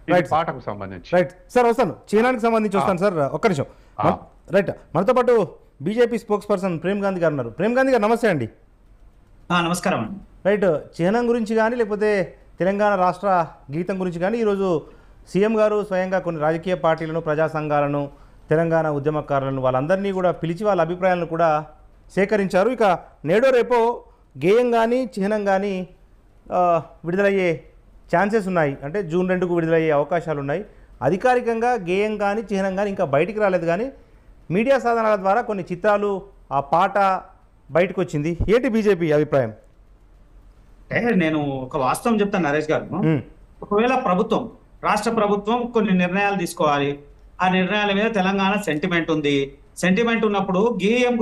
ఇది పాటకు సంబంధించి. రైట్ సార్, వస్తాను చైనాకి సంబంధించి వస్తాను సార్, ఒక్క నిమిషం. రైట్, మనతో పాటు BJP spokesperson Prem Gandhi garu ఉన్నారు. ప్రేమ్ గాంధీ గారు నమస్తే అండి. నమస్కారం అండి. రైట్, చిహ్నం గురించి కానీ లేకపోతే తెలంగాణ రాష్ట్ర గీతం గురించి కానీ ఈరోజు సీఎం గారు స్వయంగా కొన్ని రాజకీయ పార్టీలను, ప్రజా సంఘాలను, తెలంగాణ ఉద్యమకారులను వాళ్ళందరినీ కూడా పిలిచి వాళ్ళ అభిప్రాయాలను కూడా సేకరించారు. ఇక నేడో రేపో గేయం కానీ చిహ్నం కానీ విడుదలయ్యే ఛాన్సెస్ ఉన్నాయి, అంటే జూన్ 2కు విడుదలయ్యే అవకాశాలు ఉన్నాయి. అధికారికంగా గేయం కానీ చిహ్నం కానీ ఇంకా బయటికి రాలేదు, కానీ మీడియా సాధనాల ద్వారా కొన్ని చిత్రాలు, ఆ పాట బయటకు వచ్చింది. ఏంటి బీజేపీ అభిప్రాయం? నేను ఒక వాస్తవం చెప్తాను నరేష్ గారు. ఒకవేళ రాష్ట్ర ప్రభుత్వం కొన్ని నిర్ణయాలు తీసుకోవాలి, ఆ నిర్ణయాల మీద తెలంగాణ సెంటిమెంట్ ఉంది. సెంటిమెంట్ ఉన్నప్పుడు గేయం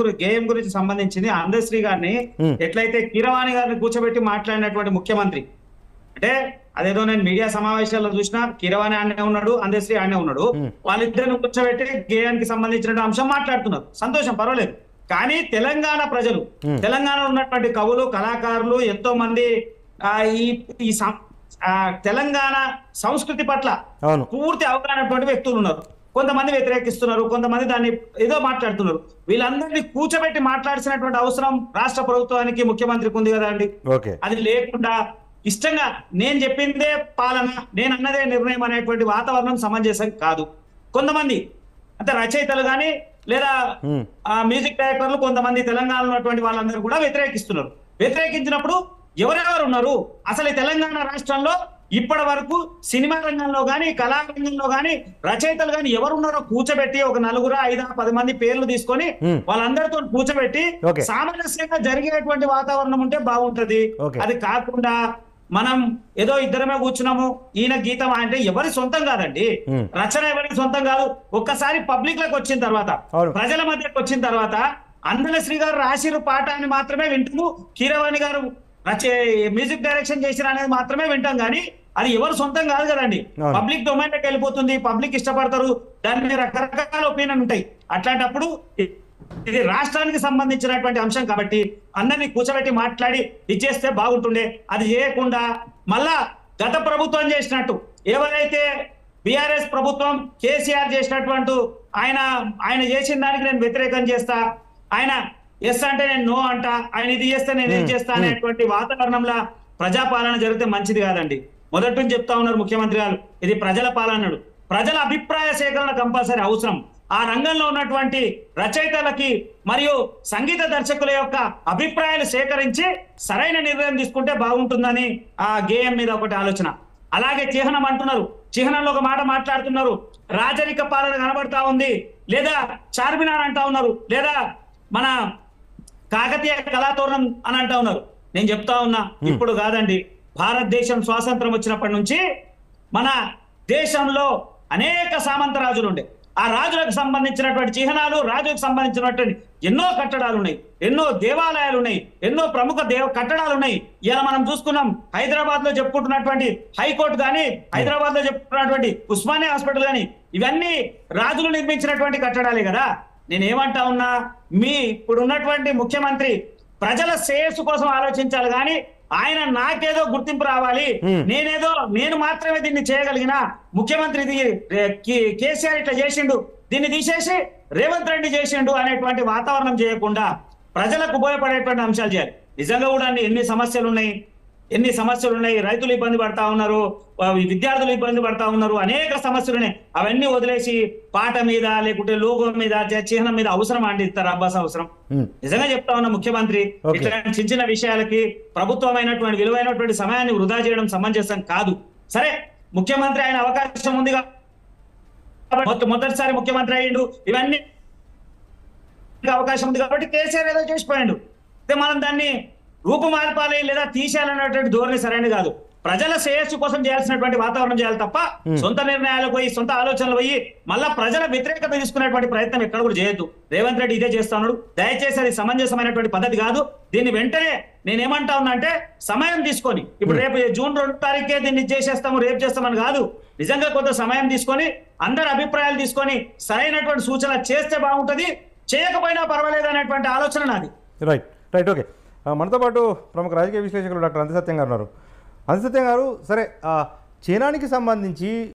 గురించి సంబంధించింది అందశ్రీ గారిని ఎట్లయితే కీరవాణి గారిని కూర్చోబెట్టి మాట్లాడినటువంటి ముఖ్యమంత్రి, అంటే అదేదో నేను మీడియా సమావేశాల్లో చూసినా కీరవాణి ఆడనే ఉన్నాడు, అందశ్రీ ఆడనే ఉన్నాడు, వాళ్ళిద్దరిని కూర్చోబెట్టి గేయానికి సంబంధించిన అంశం మాట్లాడుతున్నారు. సంతోషం, పర్వాలేదు. కానీ తెలంగాణ ప్రజలు, తెలంగాణలో ఉన్నటువంటి కవులు, కళాకారులు, ఎంతో మంది ఈ తెలంగాణ సంస్కృతి పట్ల పూర్తి అవగాహన వ్యక్తులు ఉన్నారు. కొంతమంది వ్యతిరేకిస్తున్నారు, కొంతమంది దాన్ని ఏదో మాట్లాడుతున్నారు. వీళ్ళందరినీ కూర్చోబెట్టి మాట్లాడాల్సినటువంటి అవసరం రాష్ట్ర ప్రభుత్వానికి, ముఖ్యమంత్రికి ఉంది కదా అండి. అది లేకుండా ఇష్టంగా నేను చెప్పిందే పాలన, నేను అన్నదే నిర్ణయం అనేటువంటి వాతావరణం సమంజసం కాదు. కొంతమంది అంటే రచయితలు కానీ లేదా మ్యూజిక్ డైరెక్టర్లు కొంతమంది తెలంగాణలో ఉన్నటువంటి వాళ్ళందరూ కూడా వ్యతిరేకిస్తున్నారు. వ్యతిరేకించినప్పుడు ఎవరెవరు ఉన్నారు అసలు ఈ తెలంగాణ రాష్ట్రంలో ఇప్పటి వరకు? సినిమా రంగంలో కానీ, కళారంగంలో కానీ రచయితలు కానీ ఎవరున్నారో కూర్చోబెట్టి ఒక 4, 5, 10 మంది పేర్లు తీసుకొని వాళ్ళందరితో కూర్చోబెట్టి సామరస్యంగా జరిగేటువంటి వాతావరణం ఉంటే బాగుంటది. అది కాకుండా మనం ఏదో ఇద్దరమే కూర్చున్నాము, ఈయన గీతం అంటే ఎవరి సొంతం కాదండి, రచన ఎవరికి సొంతం కాదు. ఒక్కసారి పబ్లిక్ లకు వచ్చిన తర్వాత, ప్రజల మధ్యకి వచ్చిన తర్వాత అందశ్రీ గారు రాసిరు పాట అని మాత్రమే వింటాము, కీరవాణి గారు మ్యూజిక్ డైరెక్షన్ చేసిన అనేది మాత్రమే వింటాం, కానీ అది ఎవరు సొంతం కాదు కదండి. పబ్లిక్ డొమైన్ లోకి వెళ్ళిపోతుంది, పబ్లిక్ ఇష్టపడతారు, దాని మీద రకరకాల ఒపీనియన్ ఉంటాయి. అట్లాంటప్పుడు ఇది రాష్ట్రానికి సంబంధించినటువంటి అంశం కాబట్టి అందరినీ కూర్చోబెట్టి మాట్లాడి ఇచ్చేస్తే బాగుంటుండే. అది చేయకుండా మళ్ళా గత ప్రభుత్వం చేసినట్టు, ఎవరైతే బీఆర్ఎస్ ప్రభుత్వం కేసీఆర్ చేసినటువంటి ఆయన చేసిన దానికి నేను వ్యతిరేకం చేస్తా, ఆయన ఎస్ అంటే నేను నో అంట, ఆయన ఇది చేస్తే నేను ఏం చేస్తా అనేటువంటి వాతావరణంలో ప్రజాపాలన జరిగితే మంచిది కాదండి. మొదటి నుంచి చెప్తా ఉన్నారు ముఖ్యమంత్రి గారు, ఇది ప్రజల పాలనడు. ప్రజల అభిప్రాయ సేకరణ కంపల్సరీ అవసరం. ఆ రంగంలో ఉన్నటువంటి రచయితలకి మరియు సంగీత దర్శకుల యొక్క అభిప్రాయాలు సేకరించి సరైన నిర్ణయం తీసుకుంటే బాగుంటుందని ఆ గేయం మీద ఒకటి ఆలోచన. అలాగే చిహ్నం అంటున్నారు, చిహ్నంలో ఒక మాట మాట్లాడుతున్నారు, రాజరిక పాలన కనబడతా ఉంది, లేదా చార్మినార్ అంటా ఉన్నారు, లేదా మన కాకతీయ కళాతోరణం అని అంటా ఉన్నారు. నేను చెప్తా ఉన్నా, ఇప్పుడు కాదండి, భారతదేశం స్వాతంత్రం వచ్చినప్పటి నుంచి మన దేశంలో అనేక సామంత రాజులు ఉండే, ఆ రాజులకు సంబంధించినటువంటి చిహ్నాలు, రాజులకు సంబంధించినటువంటి ఎన్నో కట్టడాలు ఉన్నాయి, ఎన్నో దేవాలయాలు ఉన్నాయి, ఎన్నో ప్రముఖ కట్టడాలు ఉన్నాయి. ఇలా మనం చూసుకున్నాం, హైదరాబాద్ లో చెప్పుకుంటున్నటువంటి హైకోర్టు కానీ, హైదరాబాద్ లో చెప్పుకున్నటువంటి ఉస్మానియా హాస్పిటల్ కానీ, ఇవన్నీ రాజులు నిర్మించినటువంటి కట్టడాలే కదా. నేనేమంటా ఉన్నా, ఇప్పుడు ఉన్నటువంటి ముఖ్యమంత్రి ప్రజల శ్రేయస్సు కోసం ఆలోచించాలి, కానీ ఆయన నాకేదో గుర్తింపు రావాలి, నేను మాత్రమే దీన్ని చేయగలిగిన ముఖ్యమంత్రి, కేసీఆర్ ఇట్లా చేసిండు, దీన్ని తీసేసి రేవంత్ రెడ్డి చేసిండు అనేటువంటి వాతావరణం చేయకుండా ప్రజలకు ఉపయోగపడేటువంటి అంశాలు చేయాలి. నిజంగా కూడా ఎన్ని సమస్యలు ఉన్నాయి, రైతులు ఇబ్బంది పడతా ఉన్నారు, విద్యార్థులు ఇబ్బంది పడతా ఉన్నారు, అనేక సమస్యలు ఉన్నాయి. అవన్నీ వదిలేసి పాట మీద లేకుంటే లోగో మీద, చిహ్నం మీద అవసరం అండి ఇస్తారు అబ్బాస్ అవసరం. నిజంగా చెప్తా ఉన్న ముఖ్యమంత్రి ఇట్లాంటి చిన్న చిన్న విషయాలకి ప్రభుత్వమైనటువంటి విలువైనటువంటి సమయాన్ని వృధా చేయడం సమంజసం కాదు. సరే, ముఖ్యమంత్రి ఆయన అవకాశం ఉంది, మొదటిసారి ముఖ్యమంత్రి అయ్యిండు, ఇవన్నీ అవకాశం ఉంది కాబట్టి కేసీఆర్ ఏదో చేసిపోయాడు. మనం దాన్ని రూపుమార్పాలి లేదా తీసేయాలనేటువంటి ధోరణి సరైనది కాదు. ప్రజల శ్రేయస్సు కోసం చేయాల్సినటువంటి వాతావరణం చేయాలి తప్ప సొంత నిర్ణయాలు పోయి, సొంత ఆలోచనలు పోయి మళ్ళా ప్రజల వ్యతిరేకత తీసుకునేటువంటి ప్రయత్నం ఎక్కడ కూడా చేయొద్దు. రేవంత్ రెడ్డి ఇదే చేస్తున్నాడు. దయచేసి అది సమంజసమైనటువంటి పద్ధతి కాదు. దీన్ని వెంటనే నేనేమంటా ఉన్నా అంటే సమయం తీసుకొని, ఇప్పుడు రేపు జూన్ 2 తారీఖే దీన్ని చేసేస్తాము, రేపు చేస్తామని కాదు, నిజంగా కొంత సమయం తీసుకొని అందరి అభిప్రాయాలు తీసుకొని సరైనటువంటి సూచన చేస్తే బాగుంటది, చేయకపోయినా పర్వాలేదు అనేటువంటి ఆలోచన నాది. Right okay. మనతో పాటు ప్రముఖ రాజకీయ విశ్లేషకులు డాక్టర్ అంతసత్యం గారు ఉన్నారు. అంతసత్యం గారు, సరే, చైనానికి సంబంధించి